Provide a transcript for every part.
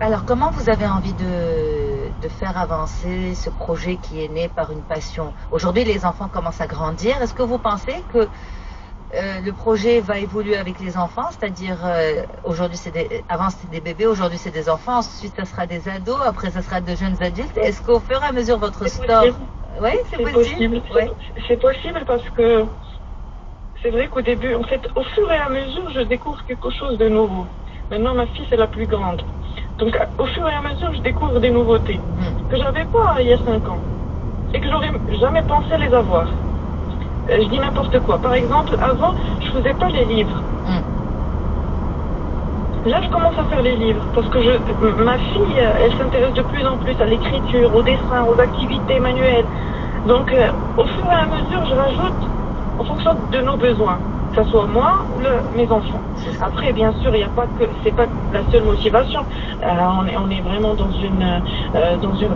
Alors, comment vous avez envie de faire avancer ce projet qui est né par une passion? Aujourd'hui, les enfants commencent à grandir. Est-ce que vous pensez que le projet va évoluer avec les enfants? C'est-à-dire, aujourd'hui, avant c'était des bébés, aujourd'hui c'est des enfants, ensuite ça sera des ados, après ça sera de jeunes adultes. Est-ce qu'au fur et à mesure, votre C'est store... possible. Oui, c'est C'est possible. possible. Oui. C'est possible parce que c'est vrai qu'au début, en fait, au fur et à mesure, je découvre quelque chose de nouveau. Maintenant, ma fille, c'est la plus grande. Donc, au fur et à mesure, je découvre des nouveautés que j'avais pas il y a 5 ans et que j'aurais jamais pensé les avoir. Je dis n'importe quoi. Par exemple, avant, je faisais pas les livres. Là, je commence à faire les livres parce que ma fille, elle s'intéresse de plus en plus à l'écriture, au dessin, aux activités manuelles. Donc, au fur et à mesure, je rajoute en fonction de nos besoins, que ce soit moi ou mes enfants. Après, bien sûr, il n'y a pas que, c'est pas la seule motivation. On est vraiment dans une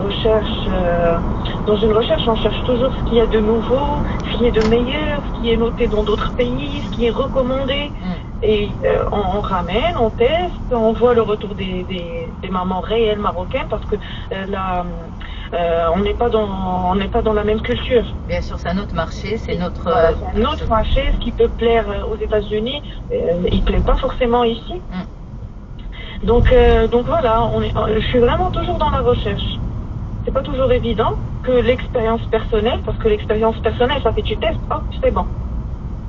recherche, on cherche toujours ce qu'il y a de nouveau, ce qui est de meilleur, ce qui est noté dans d'autres pays, ce qui est recommandé. Et on ramène, on teste, on voit le retour des mamans réelles marocaines parce que là, on n'est pas dans la même culture. Bien sûr, c'est un autre marché, c'est notre... Voilà, c'est un autre marché, ce qui peut plaire aux États-Unis, il plaît pas forcément ici. Donc voilà, je suis vraiment toujours dans la recherche. C'est pas toujours évident que l'expérience personnelle, parce que l'expérience personnelle, ça fait tu testes, hop, c'est bon.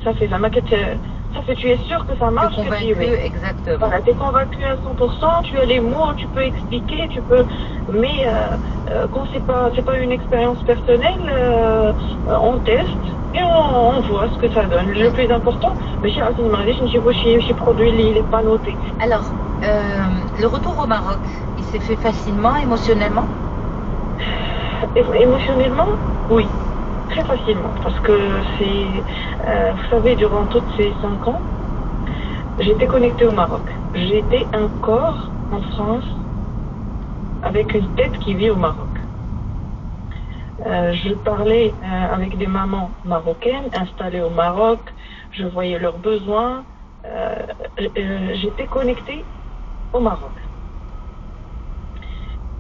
Ça fait la maquette, ça fait tu es sûr que ça marche, que tu y convaincu, vas. exactement. Voilà, tu es convaincu à 100%, tu as les mots, tu peux expliquer, tu peux. Mais quand c'est pas une expérience personnelle, on teste et on voit ce que ça donne. Le plus important, mais chez Hassan Mardi, chez produit, il n'est pas noté. Alors, le retour au Maroc, il s'est fait facilement, émotionnellement? Émotionnellement, oui. Très facilement, parce que vous savez, durant toutes ces 5 ans, j'étais connectée au Maroc. J'étais un corps en France avec une tête qui vit au Maroc. Je parlais avec des mamans marocaines installées au Maroc, je voyais leurs besoins, j'étais connectée au Maroc.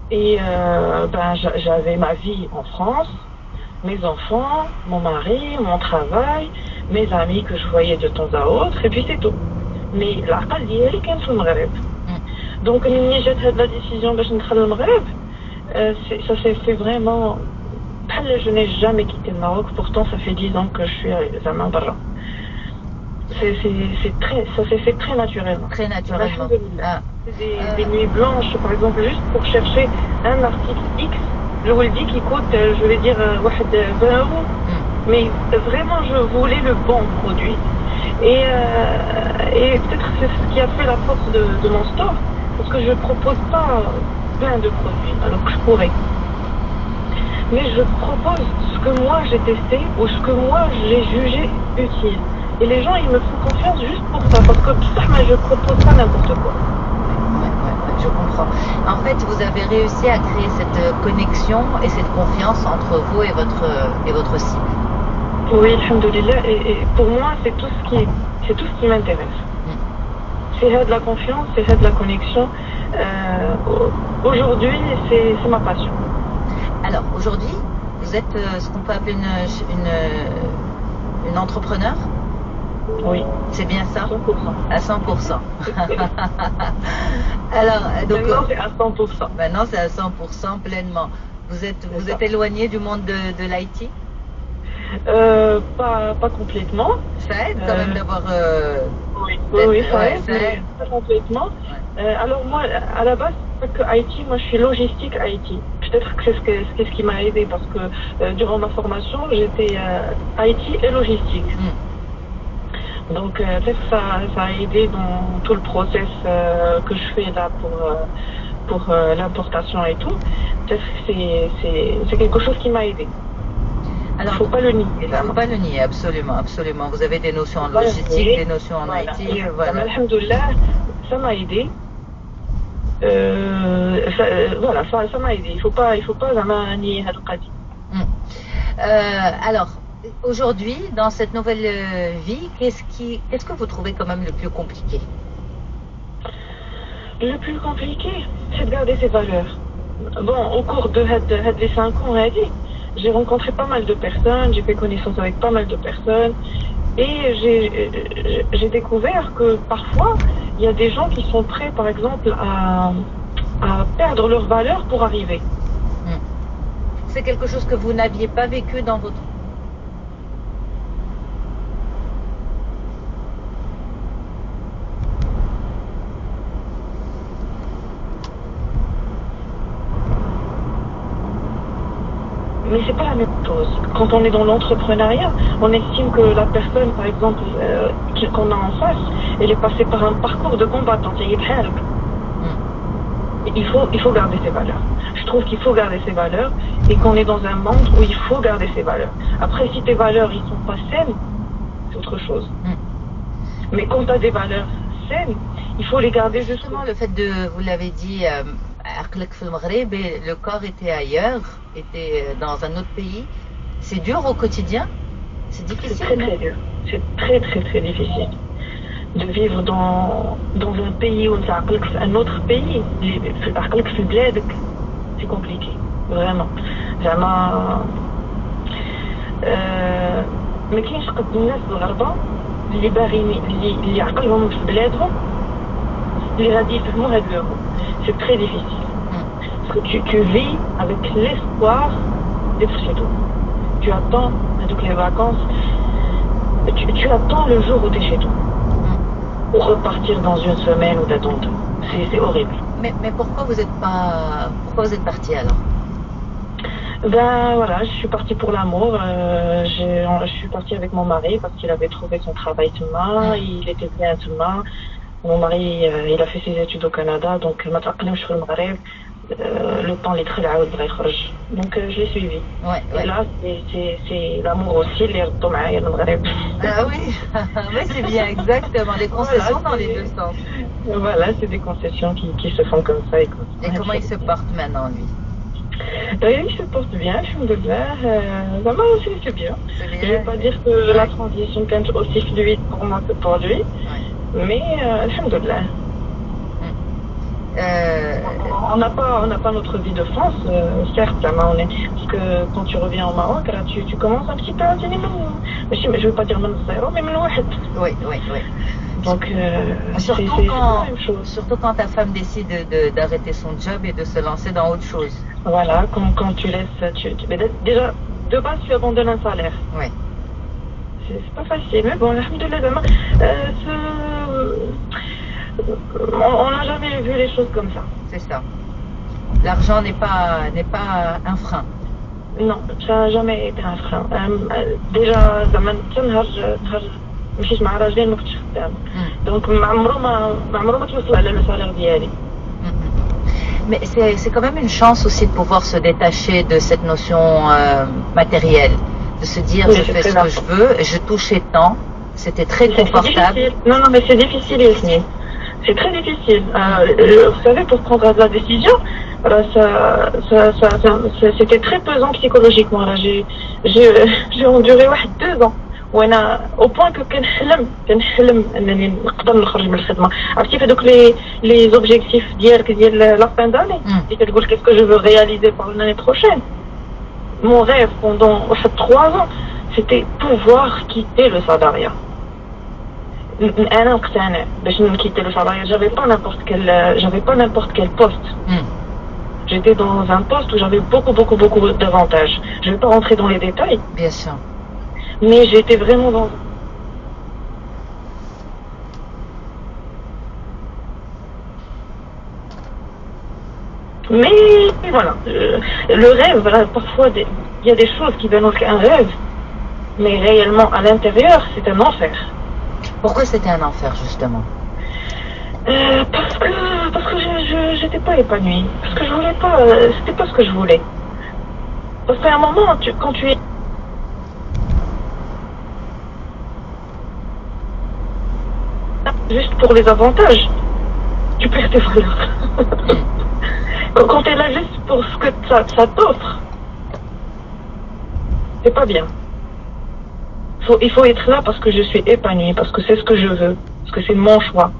Et j'avais ma vie en France, mes enfants, mon mari, mon travail, mes amis que je voyais de temps à autre, et puis c'est tout. Mais l'aqal ديالي كان في المغرب. Donc ملي جات هاد la décision باش ندخل المغرب, ça s'est fait vraiment. Je n'ai jamais quitté le Maroc, pourtant ça fait 10 ans que je suis à Barra. Ça s'est fait très naturellement. Très naturellement. Des nuits blanches, par exemple, juste pour chercher un article X. Je vous le dis, qui coûte, je vais dire, 20 euros. Mais vraiment, je voulais le bon produit. Et peut-être c'est ce qui a fait la force de mon store, parce que je ne propose pas plein de produits, alors que je pourrais. Mais je propose ce que moi j'ai testé ou ce que moi j'ai jugé utile. Et les gens, ils me font confiance juste pour ça, parce que je ne propose pas n'importe quoi. Je comprends. En fait, vous avez réussi à créer cette connexion et cette confiance entre vous et votre cible. Oui, alhamdoulilah. Et pour moi, c'est tout ce qui m'intéresse. C'est de la confiance, c'est de la connexion. Aujourd'hui, c'est ma passion. Alors, aujourd'hui, vous êtes ce qu'on peut appeler une entrepreneur? Oui. C'est bien ça? 100%. À 100%. Alors, donc, maintenant, c'est à 100%. Maintenant, c'est à 100% pleinement. Vous êtes éloigné du monde de l'IT? Pas complètement. Ça aide quand même d'avoir... Oui, ça aide. Pas complètement. Alors moi, à la base, pas que IT, moi je suis logistique IT. Peut-être que c'est ce qui m'a aidé parce que durant ma formation, j'étais IT et logistique. Donc peut-être ça a aidé dans tout le process que je fais là pour l'importation et tout. Peut-être que c'est quelque chose qui m'a aidé. Alors, il ne faut pas le nier. Il ne faut pas le nier, absolument, absolument. Vous avez des notions en logistique, des notions en IT. Voilà. Alhamdoulilah, ça m'a aidé. Voilà, ça m'a aidé. Il faut pas nier Hadouqadi. Alors, aujourd'hui, dans cette nouvelle vie, qu'est-ce que vous trouvez quand même le plus compliqué? Le plus compliqué, c'est de garder ses valeurs. Bon, au cours de les 5 ans, j'ai rencontré pas mal de personnes, j'ai fait connaissance avec pas mal de personnes, et j'ai découvert que parfois, il y a des gens qui sont prêts, par exemple, à perdre leurs valeurs pour arriver. C'est quelque chose que vous n'aviez pas vécu dans votre... Mais c'est pas la même chose. Quand on est dans l'entrepreneuriat, on estime que la personne, par exemple, qu'on a en face, elle est passée par un parcours de combattant. Il faut garder ses valeurs. Je trouve qu'il faut garder ses valeurs et qu'on est dans un monde où il faut garder ses valeurs. Après, si tes valeurs ils sont pas saines, c'est autre chose. Mais quand tu as des valeurs saines, il faut les garder justement. Le fait de, vous l'avez dit, le corps était ailleurs, était dans un autre pays. C'est dur au quotidien? C'est difficile? C'est très très dur. C'est très très très difficile de vivre dans un pays où un autre pays. C'est compliqué, vraiment. ما كاينش قد الناس الغربة اللي باغيين اللي عقلهم في بلادهم اللي غادي يفهموا هاد لو. C'est très difficile. Parce que tu vis avec l'espoir d'être chez toi. Tu attends toutes les vacances. Tu attends le jour où tu es chez toi. Pour repartir dans une semaine ou d'attendre. C'est horrible. Mais pourquoi vous êtes parti alors? Ben voilà, je suis partie pour l'amour. Je suis partie avec mon mari parce qu'il avait trouvé son travail demain. Il était bien demain. Mon mari, il a fait ses études au Canada, donc le temps est très long. Donc je l'ai suivi. Ouais. Et là, c'est l'amour aussi, les Ah oui, oui, c'est bien, exactement. Des concessions dans les deux sens. Voilà, c'est des concessions qui se font comme ça. Et comment il se porte maintenant, lui? Il se porte bien, moi aussi c'est bien. Je ne vais pas dire que la transition est aussi fluide pour moi que pour lui, mais alhamdoulilah. On n'a pas notre vie de France, certes, parce que quand tu reviens au Maroc, là, tu commences un petit peu à dire, je ne veux pas dire même zéro, mais même Oui. Donc, surtout quand ta femme décide d'arrêter son job et de se lancer dans autre chose. Voilà, quand tu laisses... déjà, de base, tu abandonnes un salaire. Oui. C'est pas facile, mais bon, alhamdoulilah, on n'a jamais vu les choses comme ça. C'est ça. L'argent n'est pas un frein. Non, ça n'a jamais été un frein. Déjà, مشيت مع راجلين ما كنتش خدامه دونك ما عمره ما توصل على السالير ديالي. Mais c'est quand même une chance aussi de pouvoir se détacher de cette notion matérielle, de se dire je fais ce que je veux, je touchais tant, c'était très confortable. Non, mais c'est difficile aussi. C'est très difficile. Vous savez, pour prendre la décision, c'était très pesant psychologiquement. Là, j'ai enduré 2 ans. وانا au point que كنحلم انني نقدر نخرج من الخدمه. عرفتي في دوك لي زوبجيكتيف ديالك ديال لا فان داني اللي كتقول qu'est-ce que je veux réaliser pour l'année prochaine. Mon rêve pendant 3 ans, c'était pouvoir quitter le salariat. انا مقتنع باش نكيتي le salariat, j'avais pas n'importe quel poste. J'étais dans un poste où j'avais beaucoup d'avantages. Je vais pas rentrer dans les détails. Bien sûr. Mais j'étais vraiment dans... Mais voilà, le rêve, voilà, parfois il y a des choses qui donnent un rêve, mais réellement à l'intérieur, c'est un enfer. Pourquoi c'était un enfer justement? Parce que j'étais pas épanouie, parce que je voulais pas, c'était pas ce que je voulais. Parce qu'à un moment, quand tu es juste pour les avantages, tu perds tes valeurs. Quand tu es là juste pour ce que ça t'offre, c'est pas bien. Il faut être là parce que je suis épanouie, parce que c'est ce que je veux, parce que c'est mon choix.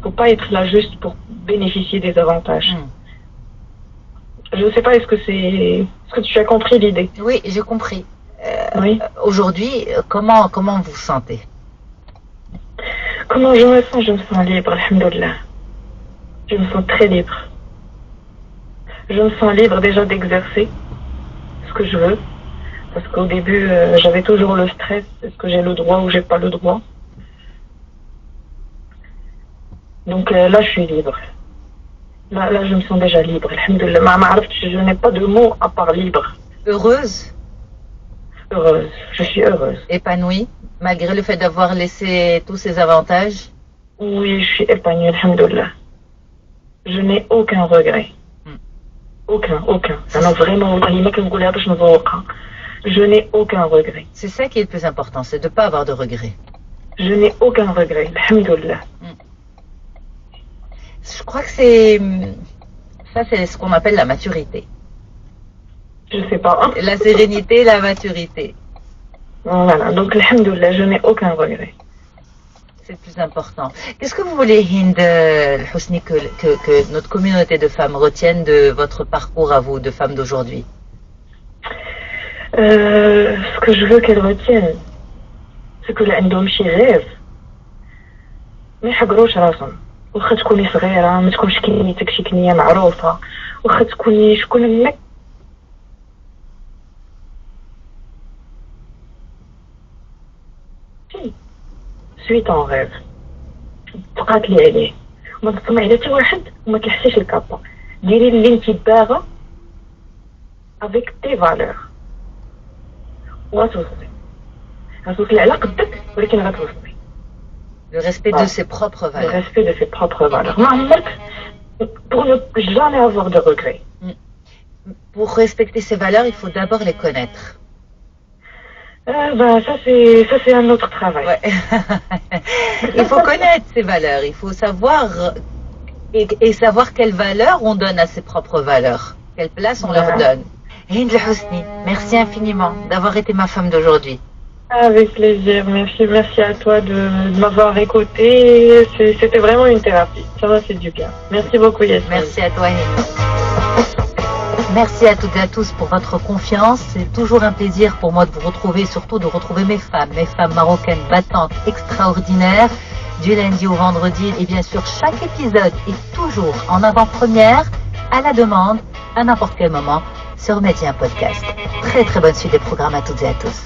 Faut pas être là juste pour bénéficier des avantages. Je ne sais pas, est-ce que tu as compris l'idée? Oui, j'ai compris. Oui. Aujourd'hui, comment vous vous sentez? Comment je me sens? Je me sens libre, alhamdoulilah. Je me sens très libre. Je me sens libre déjà d'exercer ce que je veux. Parce qu'au début, j'avais toujours le stress. Est-ce que j'ai le droit ou j'ai pas le droit? Donc là, je suis libre. Là, je me sens déjà libre. Alhamdoulilah. Je n'ai pas de mots à part libre. Heureuse? Heureuse. Je suis heureuse. Épanouie, malgré le fait d'avoir laissé tous ces avantages? Oui, je suis épanouie, alhamdoulilah. Je n'ai aucun regret. Aucun. Alors vraiment, je n'ai aucun regret. C'est ça qui est le plus important, c'est de ne pas avoir de regrets. Je n'ai aucun regret, alhamdoulilah. Je crois que c'est ce qu'on appelle la maturité. Je sais pas. La sérénité, la maturité. Voilà, donc alhamdoulilah, je n'ai aucun regret. C'est le plus important. Qu'est-ce que vous voulez, Hind Hosni, que notre communauté de femmes retienne de votre parcours à vous, de femmes d'aujourd'hui? Ce que je veux qu'elles retiennent, c'est que عندهم شي rêve. ما يحقروش راسهم. واخا تكوني صغيرة، ما تكونش كنيتك شي كنية معروفة، واخا تكوني شكون منك. Suis ton rêve. تقاتلي عليه. وما تطمعي على حتى واحد وما كيحسيش الكابا. ديري اللي انت باغا avec tes valeurs. وغتوصلي على قدك ولكن غتوصلي. Le respect de ses propres valeurs. Le respect de ses propres valeurs. ما عمرك pour ne jamais avoir de regrets. Pour respecter ses valeurs, il faut d'abord les connaître. Ça c'est un autre travail. Ouais. Il faut connaître ses valeurs, il faut savoir et savoir quelle valeur on donne à ses propres valeurs, quelle place on leur donne. Hind Hosni, merci infiniment d'avoir été ma femme d'aujourd'hui. Avec plaisir, merci à toi de m'avoir écouté. C'était vraiment une thérapie, ça m'a fait du bien. Merci beaucoup Yasmine. Merci à toi Hind. Merci à toutes et à tous pour votre confiance. C'est toujours un plaisir pour moi de vous retrouver, surtout de retrouver mes femmes marocaines battantes, extraordinaires, du lundi au vendredi. Et bien sûr, chaque épisode est toujours en avant-première, à la demande, à n'importe quel moment, sur Média Podcast. Très très bonne suite des programmes à toutes et à tous.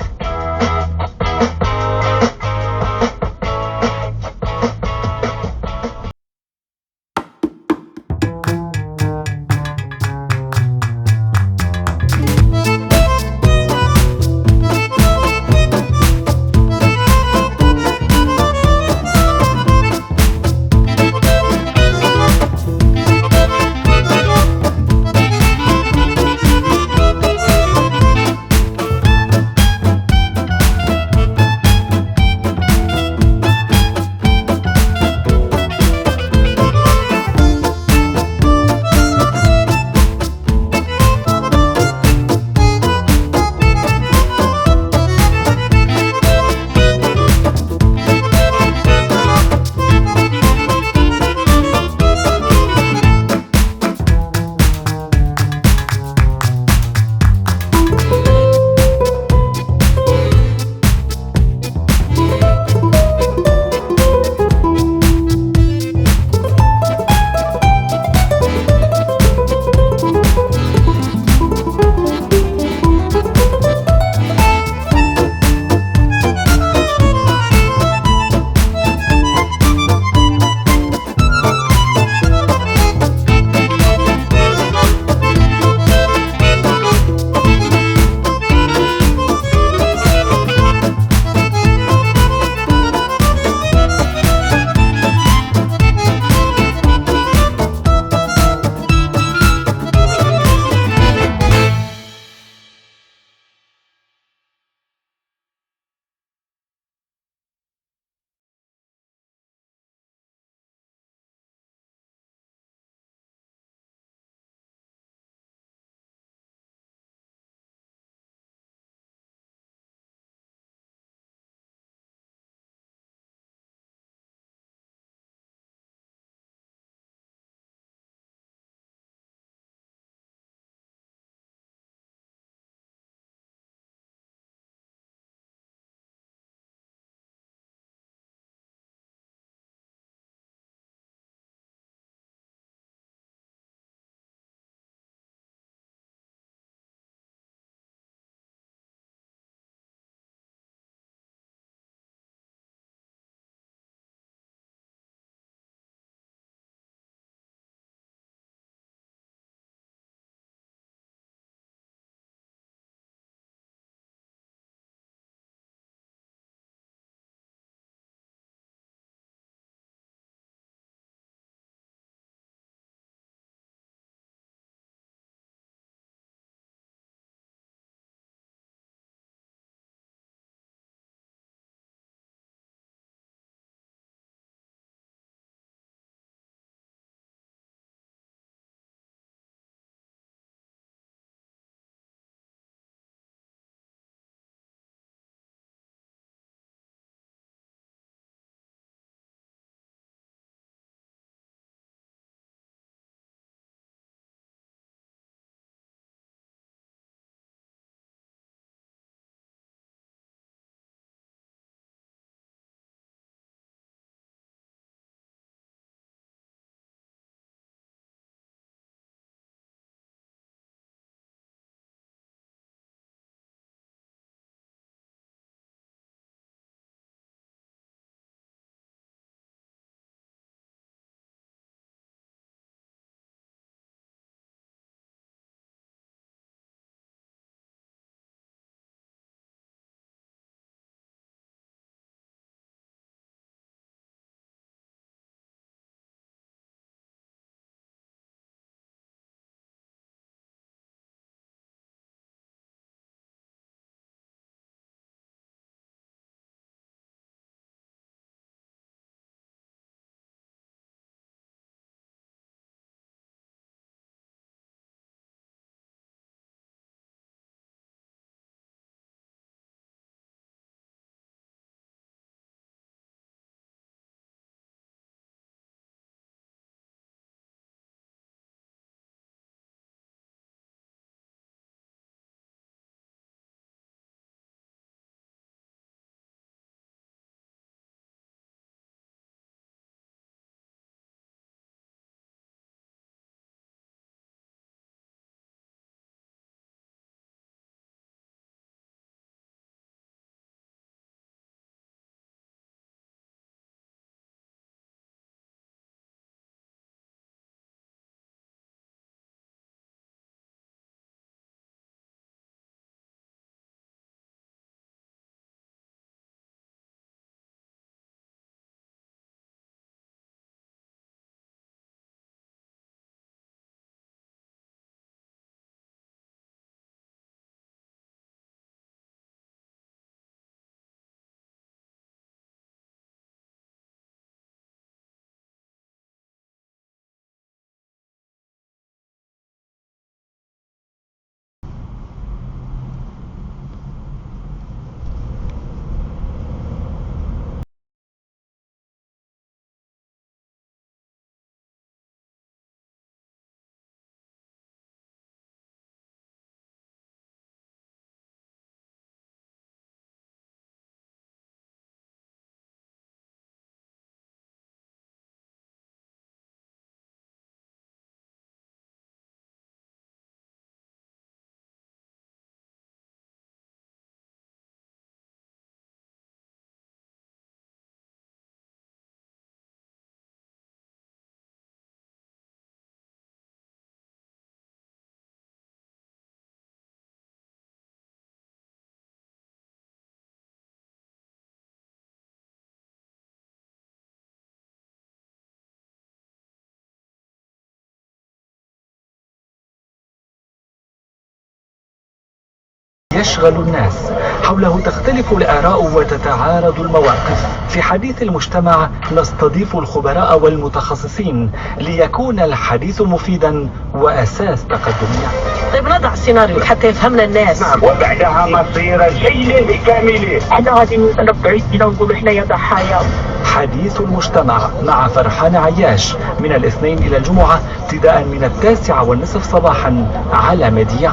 يشغل الناس، حوله تختلف الآراء وتتعارض المواقف. في حديث المجتمع نستضيف الخبراء والمتخصصين ليكون الحديث مفيدا وأساس تقدمي. طيب نضع سيناريو حتى يفهمنا الناس. نعم، وبعدها مصير الجيل بكامله. احنا غادي نربعوا يدينا ونقولوا حنايا ضحايا. حديث المجتمع مع فرحان عياش من الاثنين إلى الجمعة ابتداء من 9:30 صباحا على ميديا.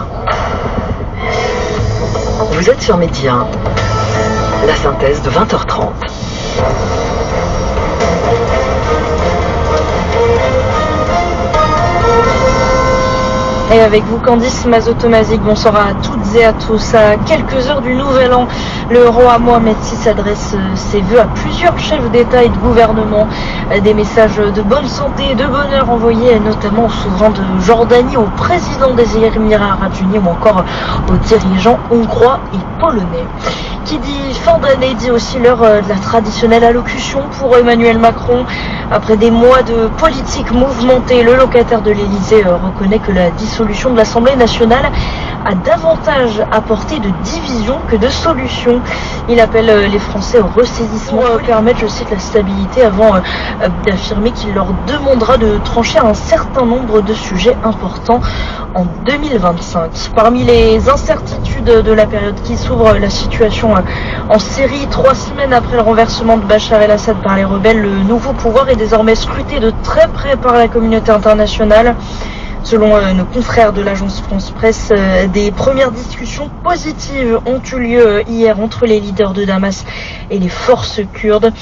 Vous êtes sur Média, la synthèse de 20h30. Et avec vous Candice Mazotomazik, bonsoir à toutes et à tous. À quelques heures du Nouvel An, le roi Mohamed VI s'adresse ses vœux à plusieurs chefs d'État et de gouvernement. Des messages de bonne santé et de bonheur envoyés notamment au souverain de Jordanie, au président des Émirats Arabes Unis ou encore aux dirigeants hongrois et polonais. Qui dit fin d'année dit aussi l'heure de la traditionnelle allocution pour Emmanuel Macron. Après des mois de politique mouvementée, le locataire de l'Elysée reconnaît que la dissolution de l'Assemblée nationale a davantage apporté de division que de solutions. Il appelle les Français au ressaisissement pour permettre, je cite, la stabilité avant d'affirmer qu'il leur demandera de trancher un certain nombre de sujets importants en 2025. Parmi les incertitudes de la période qui s'ouvre, la situation en Syrie, 3 semaines après le renversement de Bachar el-Assad par les rebelles, le nouveau pouvoir est désormais scruté de très près par la communauté internationale. Selon nos confrères de l'agence France Presse, des premières discussions positives ont eu lieu hier entre les leaders de Damas et les forces kurdes.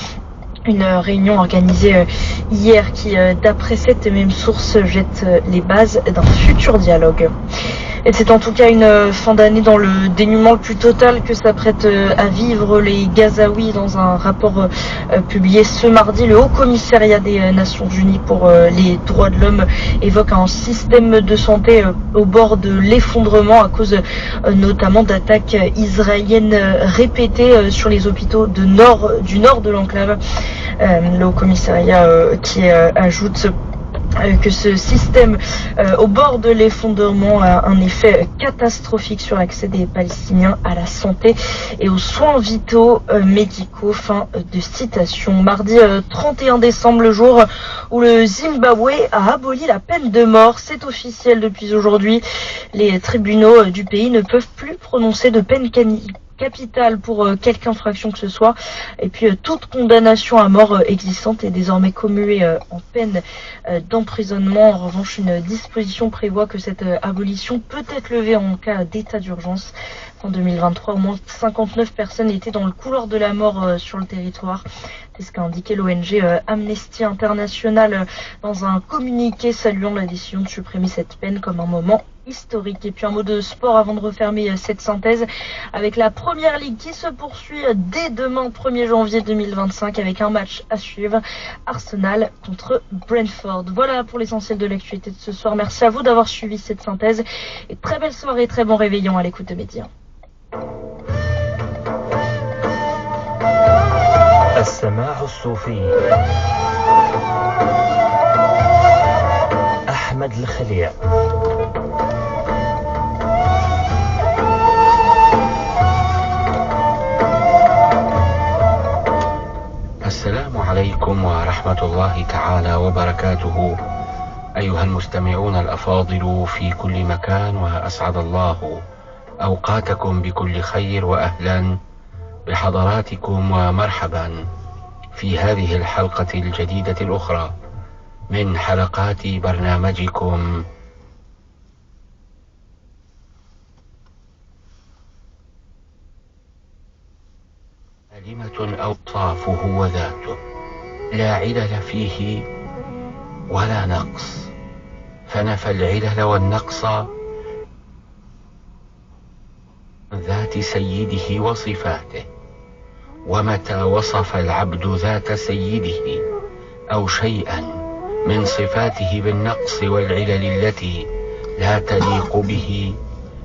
Une réunion organisée hier qui, d'après cette même source, jette les bases d'un futur dialogue. Et c'est en tout cas une fin d'année dans le dénuement le plus total que s'apprêtent à vivre les Gazaouis. Dans un rapport publié ce mardi, le Haut Commissariat des Nations Unies pour les droits de l'homme évoque un système de santé au bord de l'effondrement à cause notamment d'attaques israéliennes répétées sur les hôpitaux du nord de l'enclave. Le Haut Commissariat qui ajoute que ce système au bord de l'effondrement a un effet catastrophique sur l'accès des Palestiniens à la santé et aux soins vitaux médicaux. Fin de citation. Mardi 31 décembre, le jour où le Zimbabwe a aboli la peine de mort. C'est officiel depuis aujourd'hui. Les tribunaux du pays ne peuvent plus prononcer de peine capitale pour quelque infraction que ce soit. Et puis toute condamnation à mort existante est désormais commuée en peine d'emprisonnement. En revanche, une disposition prévoit que cette abolition peut être levée en cas d'état d'urgence. En 2023, au moins 59 personnes étaient dans le couloir de la mort sur le territoire. C'est ce qu'a indiqué l'ONG Amnesty International dans un communiqué saluant la décision de supprimer cette peine comme un moment historique. Et puis un mot de sport avant de refermer cette synthèse avec la Première Ligue qui se poursuit dès demain 1er janvier 2025 avec un match à suivre, Arsenal contre Brentford. Voilà pour l'essentiel de l'actualité de ce soir. Merci à vous d'avoir suivi cette synthèse et très belle soirée, très bon réveillon à l'écoute de Média. السماع الصوفي أحمد الخليع. السلام عليكم ورحمة الله تعالى وبركاته أيها المستمعون الأفاضل في كل مكان، وأسعد الله أوقاتكم بكل خير، وأهلا بحضراتكم ومرحبا في هذه الحلقة الجديدة الأخرى من حلقات برنامجكم كلمة أوصافه وذاته لا علل فيه ولا نقص، فنفى العلل والنقص من ذات سيده وصفاته. ومتى وصف العبد ذات سيده أو شيئا من صفاته بالنقص والعلل التي لا تليق به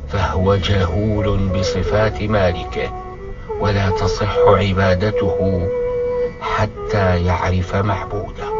فهو جهول بصفات مالكه، ولا تصح عبادته حتى يعرف معبوده.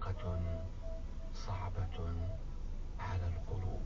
حقيقة صعبة على القلوب.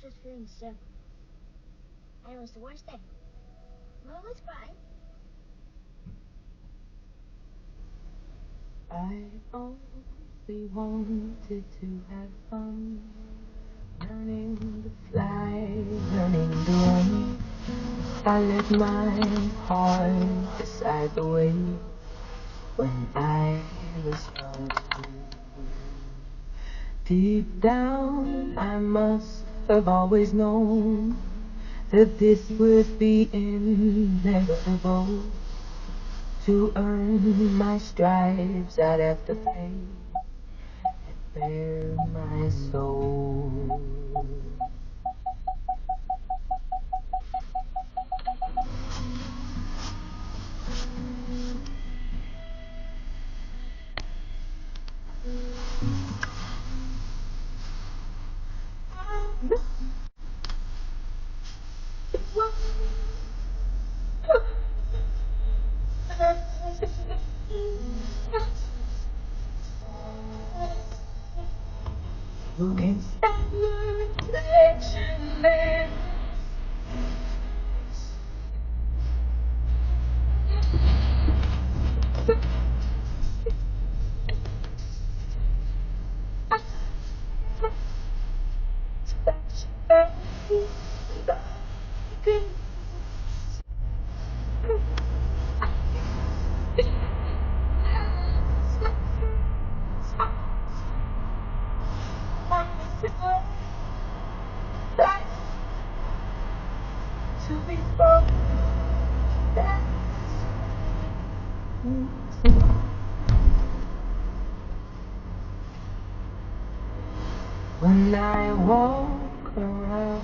Just feeling sick. And it was the worst day. Mom was crying. I only wanted to have fun, learning to fly, learning to run. I let my heart decide the way when I was young. Deep down, I must have always known that this would be inevitable. To earn my stripes, I'd have to pay. bare my soul. Who can stand the reflection there? To be born. When I walk around